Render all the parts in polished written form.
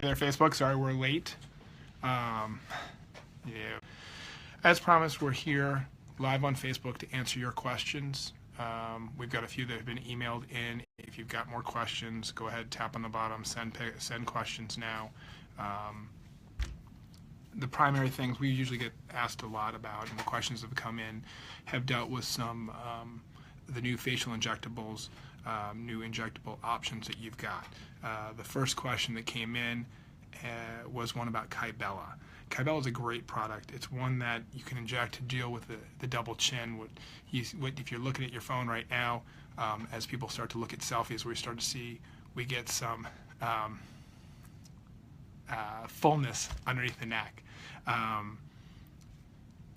Hey there, Facebook. Sorry we're late. Yeah. As promised, we're here live on Facebook to answer your questions. We've got a few that have been emailed in. If you've got more questions, go ahead, tap on the bottom, send questions now. The primary things we usually get asked a lot about, and the questions that have come in, have dealt with some the new facial injectables, new injectable options that you've got. The first question that came in was one about Kybella. Kybella is a great product. It's one that you can inject to deal with the double chin. If you're looking at your phone right now, as people start to look at selfies, we get some fullness underneath the neck.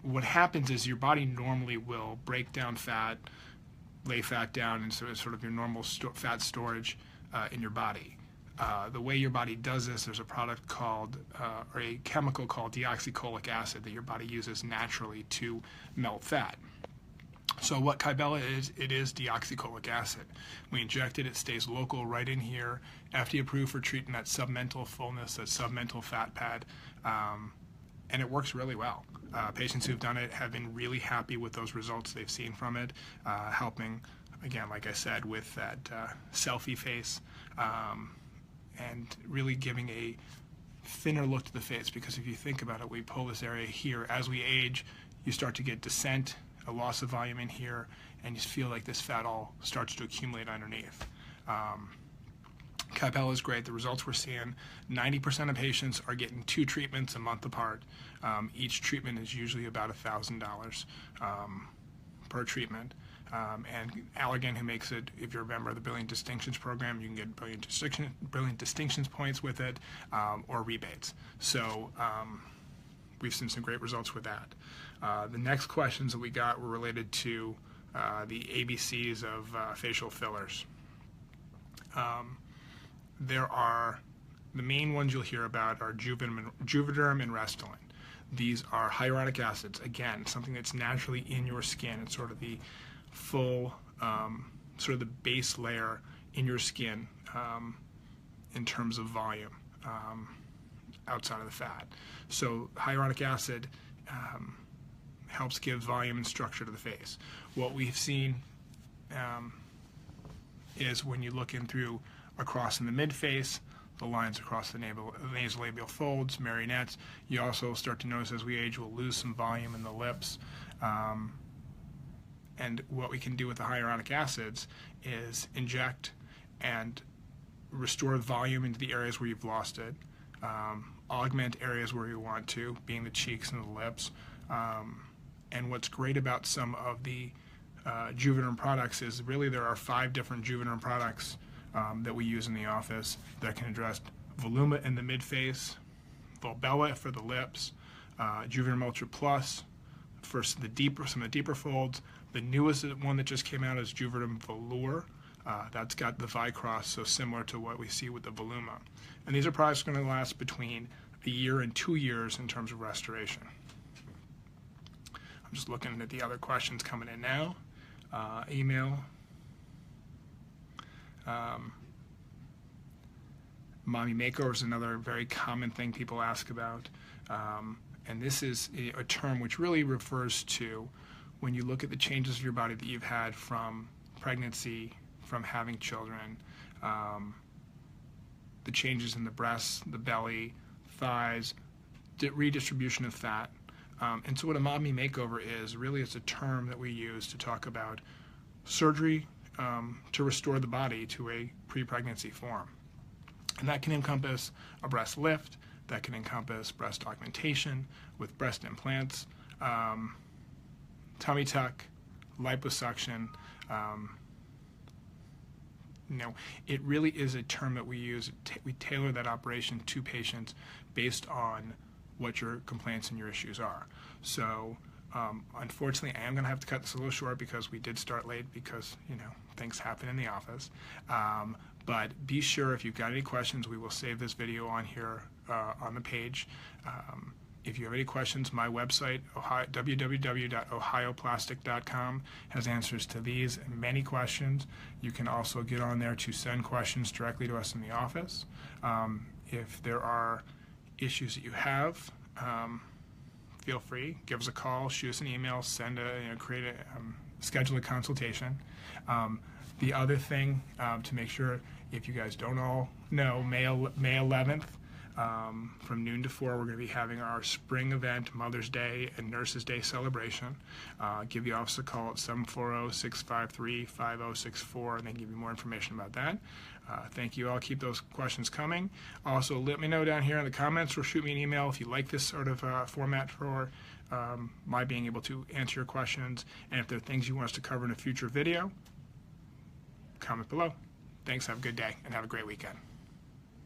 What happens is your body normally will break down fat, lay fat down in sort of your normal fat storage in your body. The way your body does this, there's a product called, or a chemical called deoxycholic acid that your body uses naturally to melt fat. So what Kybella is, it is deoxycholic acid. We inject it, it stays local right in here, FDA approved for treating that submental fullness, that submental fat pad, and it works really well. Patients who've done it have been really happy with those results they've seen from it, helping, again, like I said, with that selfie face, and really giving a thinner look to the face, because if you think about it, we pull this area here. As we age, you start to get descent, a loss of volume in here, and you feel like this fat all starts to accumulate underneath. Kybella is great. The results we're seeing, 90% of patients are getting 2 treatments a month apart. Each treatment is usually about $1,000 per treatment. And Allergan, who makes it, if you're a member of the Brilliant Distinctions program, you can get Brilliant Distinctions points with it, or rebates. So we've seen some great results with that. The next questions that we got were related to the ABCs of facial fillers. The main ones you'll hear about are Juvederm and Restylane. These are hyaluronic acids, again, something that's naturally in your skin. It's sort of the full, sort of the base layer in your skin in terms of volume outside of the fat. So hyaluronic acid helps give volume and structure to the face. What we've seen is when you look in through across in the mid-face, the lines across the nasolabial folds, marionettes, you also start to notice as we age we'll lose some volume in the lips. And what we can do with the hyaluronic acids is inject and restore volume into the areas where you've lost it, augment areas where you want to, being the cheeks and the lips. And what's great about some of the Juvederm products is really there are 5 different Juvederm products that we use in the office that can address voluma in the mid-face, Volbella for the lips, Juvederm Ultra Plus for some of the deeper folds. The newest one that just came out is Juvederm Velour. That's got the Vicross, so similar to what we see with the Voluma. And these are products going to last between a year and 2 years in terms of restoration. I'm just looking at the other questions coming in now. Email. Mommy Makeover is another very common thing people ask about. And this is a term which really refers to when you look at the changes of your body that you've had from pregnancy, from having children, the changes in the breasts, the belly, thighs, redistribution of fat. And so what a Mommy Makeover is, really it's a term that we use to talk about surgery to restore the body to a pre-pregnancy form. And that can encompass a breast lift, that can encompass breast augmentation with breast implants, tummy tuck, liposuction. It really is a term that we use. We tailor that operation to patients based on what your complaints and your issues are. So unfortunately, I am going to have to cut this a little short because we did start late because, things happen in the office. But be sure if you've got any questions, we will save this video on here on the page. If you have any questions, my website, www.ohioplastic.com, has answers to these and many questions. You can also get on there to send questions directly to us in the office. If there are issues that you have, feel free, give us a call, shoot us an email, send schedule a consultation. The other thing to make sure, if you guys don't all know, May 11th, from noon to 4, we're going to be having our spring event, Mother's Day and Nurses Day celebration. Give the office a call at 740-653-5064, and they can give you more information about that. Thank you all. Keep those questions coming. Also, let me know down here in the comments or shoot me an email if you like this sort of format for my being able to answer your questions. And if there are things you want us to cover in a future video, comment below. Thanks. Have a good day and have a great weekend.